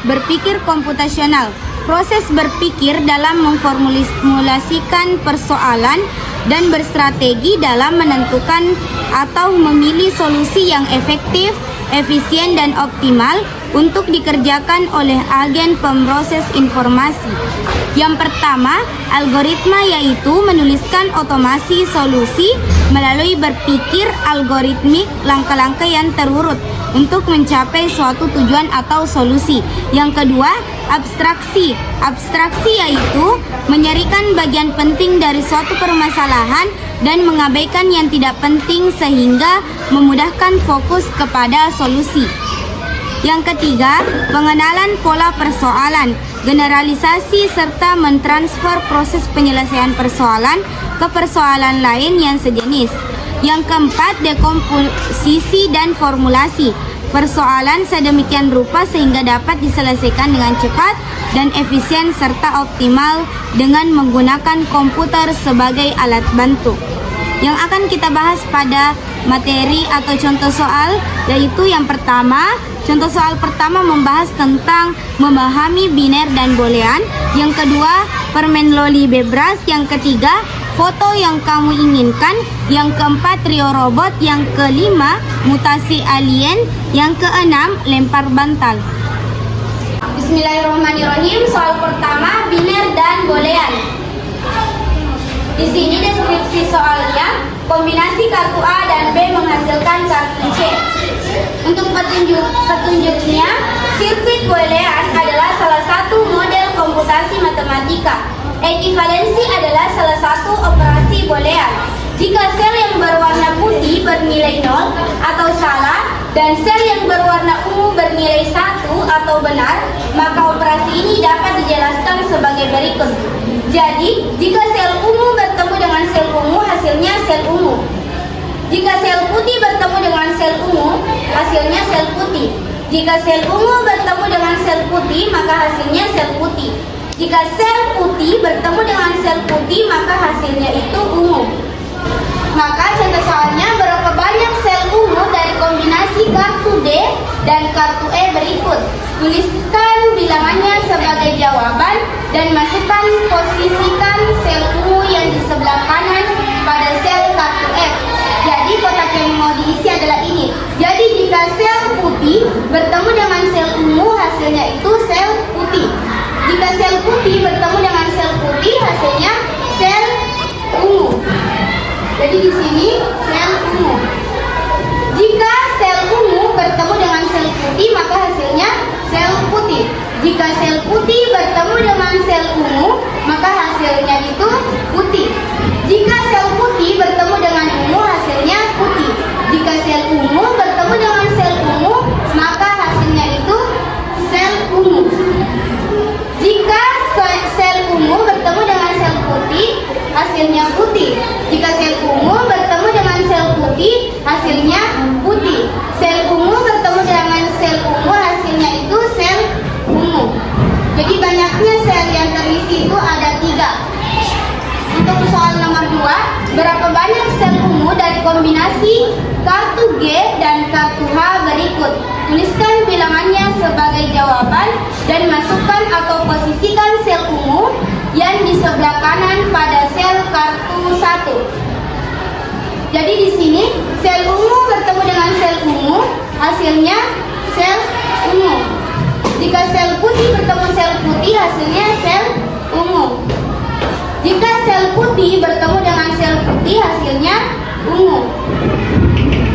berpikir komputasional. Proses berpikir dalam memformulasikan persoalan dan berstrategi dalam menentukan atau memilih solusi yang efektif, efisien, dan optimal untuk dikerjakan oleh agen pemroses informasi. Yang pertama, algoritma, yaitu menuliskan otomasi solusi melalui berpikir algoritmik langkah-langkah yang terurut untuk mencapai suatu tujuan atau solusi. Yang kedua, abstraksi. Abstraksi yaitu menyerikan bagian penting dari suatu permasalahan dan mengabaikan yang tidak penting sehingga memudahkan fokus kepada solusi. Yang ketiga, pengenalan pola persoalan, generalisasi serta mentransfer proses penyelesaian persoalan ke persoalan lain yang sejenis. Yang keempat, dekomposisi dan formulasi persoalan sedemikian rupa sehingga dapat diselesaikan dengan cepat dan efisien serta optimal dengan menggunakan komputer sebagai alat bantu. Yang akan kita bahas pada materi atau contoh soal yaitu yang pertama, contoh soal pertama membahas tentang memahami biner dan boolean. Yang kedua, permen loli bebras. Yang ketiga, foto yang kamu inginkan. Yang keempat, trio robot. Yang kelima, mutasi alien. Yang keenam, lempar bantal. Bismillahirrahmanirrahim. Soal pertama, biner dan boolean. Di sini deskripsi soalnya, kombinasi kartu A dan B menghasilkan kartu C. Untuk petunjuknya, sirkuit boolean adalah salah satu model komputasi matematika. Ekuivalensi adalah salah satu operasi boolean. Jika sel yang berwarna putih bernilai 0 atau salah dan sel yang berwarna ungu bernilai 1 atau benar, maka operasi ini dapat dijelaskan sebagai berikut. Jadi, jika sel ungu bertemu dengan sel ungu, hasilnya sel ungu. Jika sel putih bertemu dengan sel ungu, hasilnya sel putih. Jika sel ungu bertemu dengan sel putih, maka hasilnya sel putih. Jika sel putih bertemu dengan sel putih, maka hasilnya itu ungu. Maka contoh soalnya, berapa banyak sel ungu dari kombinasi kartu D dan kartu E berikut. Tuliskan bilangannya sebagai jawaban dan posisikan sel ungu yang di sebelah kanan pada sel kartu F. Jadi kotak yang mau diisi adalah ini. Jadi jika sel putih bertemu dengan sel ungu, hasilnya itu sel putih. Jika sel putih bertemu dengan sel putih, hasilnya sel ungu. Jadi di sini sel ungu. Jika sel ungu bertemu dengan sel putih, maka hasilnya sel putih. Jika sel putih bertemu dengan sel ungu, maka hasilnya itu putih. Jika sel putih bertemu dengan ungu, hasilnya putih. Jika sel ungu bertemu dengan sel ungu, maka hasilnya itu sel ungu. Jika sel ungu bertemu dengan sel putih, hasilnya putih. Jika sel ungu bertemu dengan sel putih, hasilnya putih. Sel ungu bertemu dengan sel ungu, hasilnya itu sel ungu. Jadi banyaknya sel yang terisi itu ada 3. Untuk soal nomor 2, berapa banyak sel ungu dari kombinasi kartu G dan kartu H berikut? Tuliskan bilangannya sebagai jawaban dan masukkan atau posisikan sel ungu yang di sebelah kanan pada sel kartu 1. Jadi di sini sel ungu bertemu dengan sel ungu, hasilnya sel ungu. Jika sel putih bertemu sel putih, hasilnya sel ungu. Jika sel putih bertemu dengan sel putih, hasilnya ungu.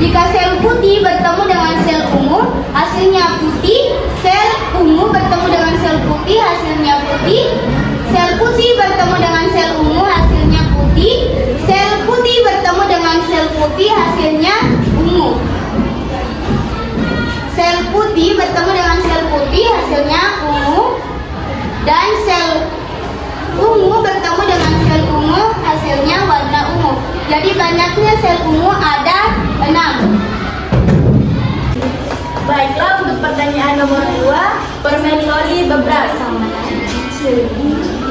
Jika sel putih bertemu dengan sel ungu, hasilnya putih. Sel ungu bertemu dengan sel putih, hasilnya putih. Sel putih bertemu dengan sel ungu, hasilnya putih. Sel putih bertemu dengan sel putih, hasilnya ungu. Sel putih bertemu dengan sel putih, hasilnya ungu. Dan sel ungu bertemu dengan sel ungu, hasilnya warna ungu. Jadi banyaknya sel ungu ada 6. Baiklah, untuk pertanyaan nomor 2, permen loli bebras.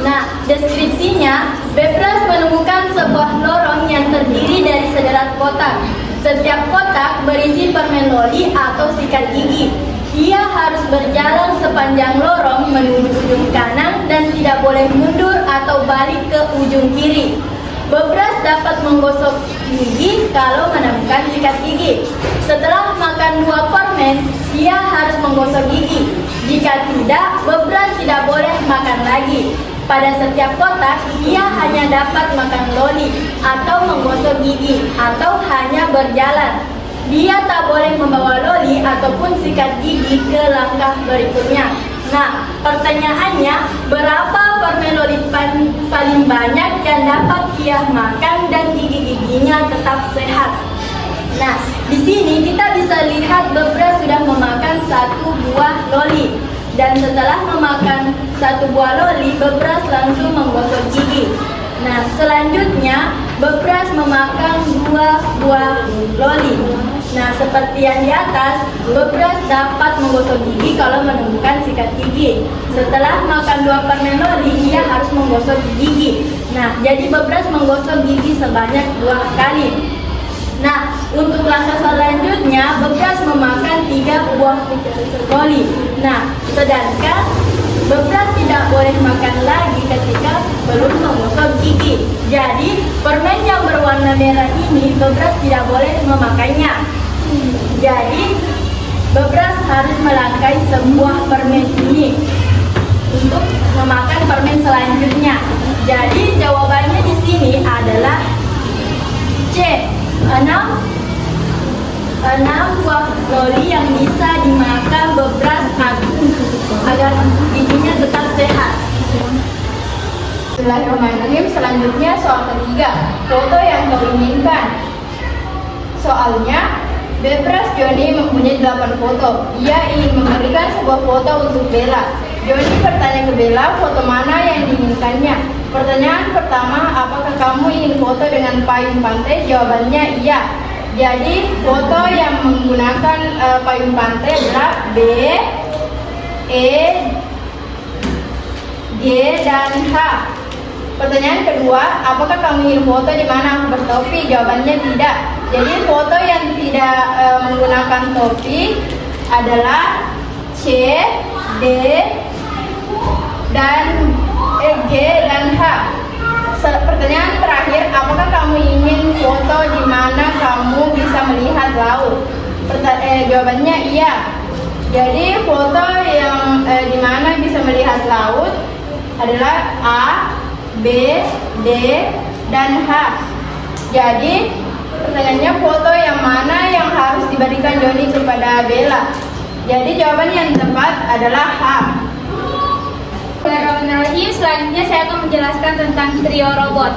Nah, deskripsinya, bebras menemukan sebuah lorong yang terdiri dari sederat kotak. Setiap kotak berisi permen loli atau sikat gigi. ia harus berjalan sepanjang lorong menuju ujung kanan dan tidak boleh mundur atau balik ke ujung kiri. Bebras dapat menggosok gigi kalau menemukan sikat gigi. Setelah makan 2 permen, ia harus menggosok gigi. Jika tidak, Bebras tidak boleh makan lagi. Pada setiap kotak, ia hanya dapat makan loli atau menggosok gigi atau hanya berjalan. Dia tak boleh membawa loli ataupun sikat gigi ke langkah berikutnya. Nah, pertanyaannya, berapa permen loli paling banyak yang dapat ia makan dan gigi-giginya tetap sehat? Nah, di sini kita bisa lihat Bebras sudah memakan 1 buah loli. Dan setelah memakan 1 buah loli, Bebras langsung menggosok gigi. Nah, selanjutnya Bebras memakan 2 buah loli. Nah, seperti yang di atas, Bebras dapat menggosok gigi kalau menemukan sikat gigi. Setelah makan 2 permen loli, ia harus menggosok gigi. Nah, jadi Bebras menggosok gigi sebanyak 2 kali. Nah, untuk langkah selanjutnya, Bebras memakan 3 buah loli. Nah, sedangkan Bebras tidak boleh makan lagi ketika belum menggosok gigi. Jadi, permen yang berwarna merah ini Bebras tidak boleh memakannya. Jadi, Bebras harus melangkai sebuah permen ini untuk memakan permen selanjutnya. Jadi, jawabannya di sini adalah C. 6 buah loli yang bisa dimakan Bebras agar giginya tetap sehat. Bismillahirrahmanirrahim. Selanjutnya soal ketiga, foto yang kau inginkan. Soalnya, Bebras Joni mempunyai 8 foto. Ia ingin memberikan sebuah foto untuk Bella. Joni bertanya ke Bella, foto mana yang diinginkannya. Pertanyaan pertama, apakah kamu ingin foto dengan payung pantai? Jawabannya iya. Jadi foto yang menggunakan payung pantai adalah B, E, G, dan H. Pertanyaan kedua, apakah kamu ingin foto di mana aku bertopi? Jawabannya tidak. Jadi foto yang tidak menggunakan topi adalah C, D, dan G, dan H. Pertanyaan terakhir, apakah kamu ingin foto di mana kamu bisa melihat laut? Jawabannya iya. Jadi foto yang di mana bisa melihat laut adalah A, B, D, dan H. Jadi pertanyaannya, foto yang mana yang harus diberikan Joni kepada Bella? Jadi jawaban yang tepat adalah H. Bismillahirrahmanirrahim. Selanjutnya saya akan menjelaskan tentang trio robot.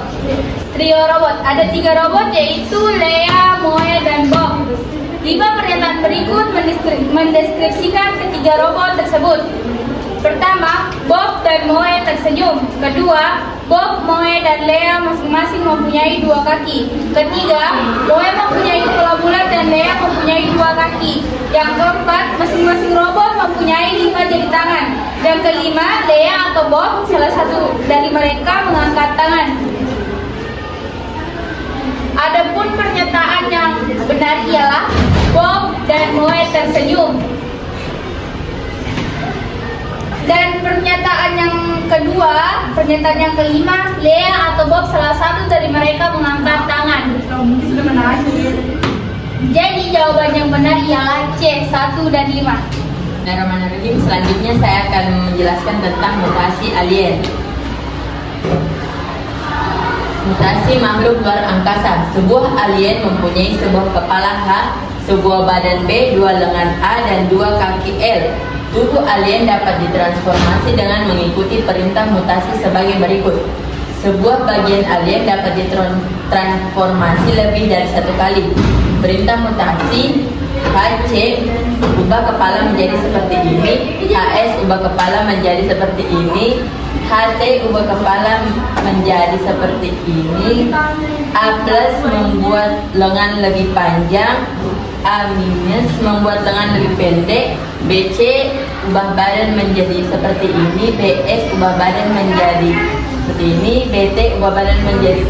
Trio robot, ada 3 robot yaitu Lea, Moe, dan Bob. 5 pernyataan berikut mendeskripsikan ketiga robot tersebut. Pertama, Bob dan Moe tersenyum. Kedua, Bob, Moe, dan Lea masing-masing mempunyai 2 kaki. Ketiga, Moe mempunyai kepala bulat dan Lea mempunyai 2 kaki. Yang keempat, masing-masing robot mempunyai 5 jari tangan. Yang kelima, Lea atau Bob, salah satu dari mereka mengangkat tangan. Adapun pernyataan yang benar ialah Bob dan Moe tersenyum. Dan pernyataan yang kedua, pernyataan yang kelima, Lea atau Bob salah satu dari mereka mengangkat tangan. Jadi jawaban yang benar ialah C, 1 dan 5. Bismillahirrahmanirrahim. Selanjutnya saya akan menjelaskan tentang mutasi alien. Mutasi makhluk luar angkasa. Sebuah alien mempunyai sebuah kepala H, sebuah badan B, 2 lengan A, dan 2 kaki L. Tubuh alien dapat ditransformasi dengan mengikuti perintah mutasi sebagai berikut. Sebuah bagian alien dapat ditransformasi lebih dari 1 kali. Perintah mutasi HC, ubah kepala menjadi seperti ini. HS, ubah kepala menjadi seperti ini. HT, ubah kepala menjadi seperti ini. A plus, membuat lengan lebih panjang. A minus, membuat lengan lebih pendek. BC, ubah badan menjadi seperti ini. BS, ubah badan menjadi seperti ini. BT, ubah badan menjadi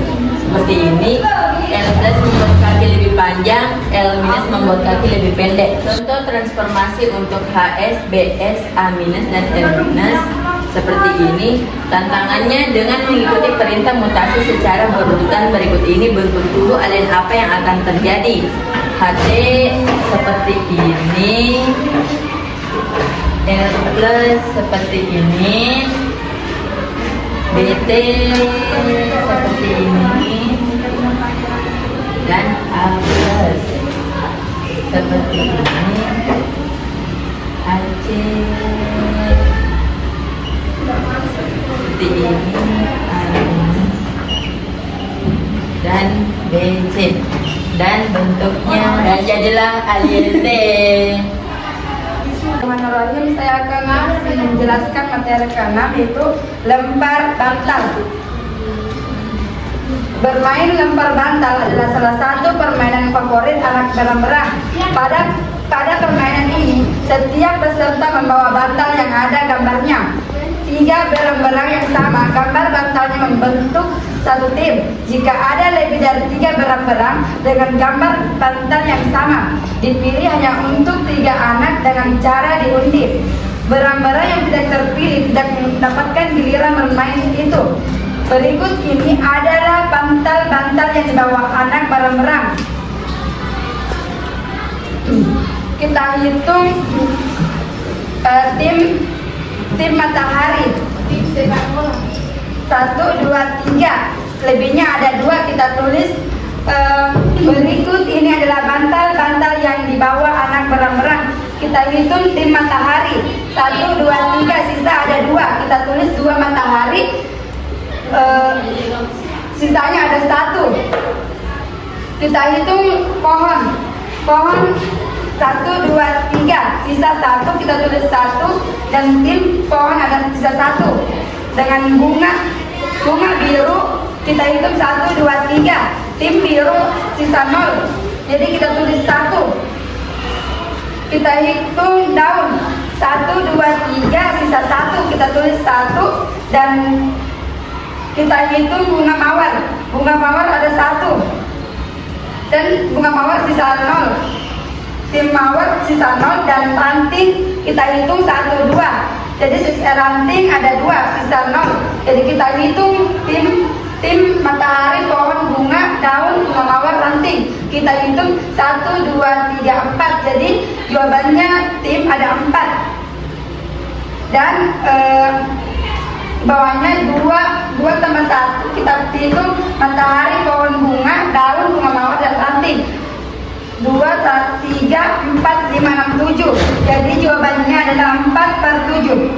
seperti ini. L plus, membuat kaki lebih panjang. L minus, membuat kaki lebih pendek. Contoh transformasi untuk HS, BS, A-, dan L- seperti ini. Tantangannya dengan mengikuti perintah mutasi secara berurutan berikut ini, bentuk tubuh alien apa yang akan terjadi. HT seperti ini, L plus seperti ini, BT seperti ini, dan A plus seperti ini, AC seperti ini, A ini, dan BC, dan bentuknya, dan jadilah alien T. Bismillahirrahmanirrahim, saya akan menjelaskan materi ke-6 yaitu lempar bantal. Bermain lempar bantal adalah salah satu permainan favorit anak berang-berang. Pada permainan ini, setiap peserta membawa bantal yang ada gambarnya. 3 berang-berang yang sama, gambar bantalnya membentuk satu tim. Jika ada lebih dari 3 berang-berang dengan gambar bantal yang sama, dipilih hanya untuk 3 anak dengan cara diundi. Berang-berang yang tidak terpilih tidak mendapatkan giliran bermain itu. Berikut ini adalah bantal-bantal yang dibawa anak berang-berang. Kita hitung tim matahari. 1, 2, 3. Lebihnya ada 2, kita tulis. Berikut ini adalah bantal-bantal yang dibawa anak berang-berang. Kita hitung tim matahari. 1, 2, 3, sisa ada 2. Kita tulis 2 matahari. Sisanya ada 1. Kita hitung pohon. 1, 2, 3, sisa 1, kita tulis 1, dan tim pohon ada sisa 1. Dengan bunga biru, kita hitung 1, 2, 3, tim biru sisa 0, jadi kita tulis 1. Kita hitung daun. 1, 2, 3, sisa 1, kita tulis 1, dan kita hitung bunga mawar. Bunga mawar ada 1, dan bunga mawar sisa 0. Tim mawar sisa 0, dan ranting kita hitung 1, 2. Jadi ranting ada 2, sisa 0. Jadi kita hitung tim matahari, pohon, bunga, daun, bunga mawar, ranting. Kita hitung 1, 2, 3, 4. Jadi jawabannya tim ada 4. Dan bawahnya 2 tambah 1. Kita hitung matahari, pohon, bunga, daun, bunga mawar, dan ranting. 2, 3, 4, 5, 6, 7. Jadi jawabannya adalah 4/7.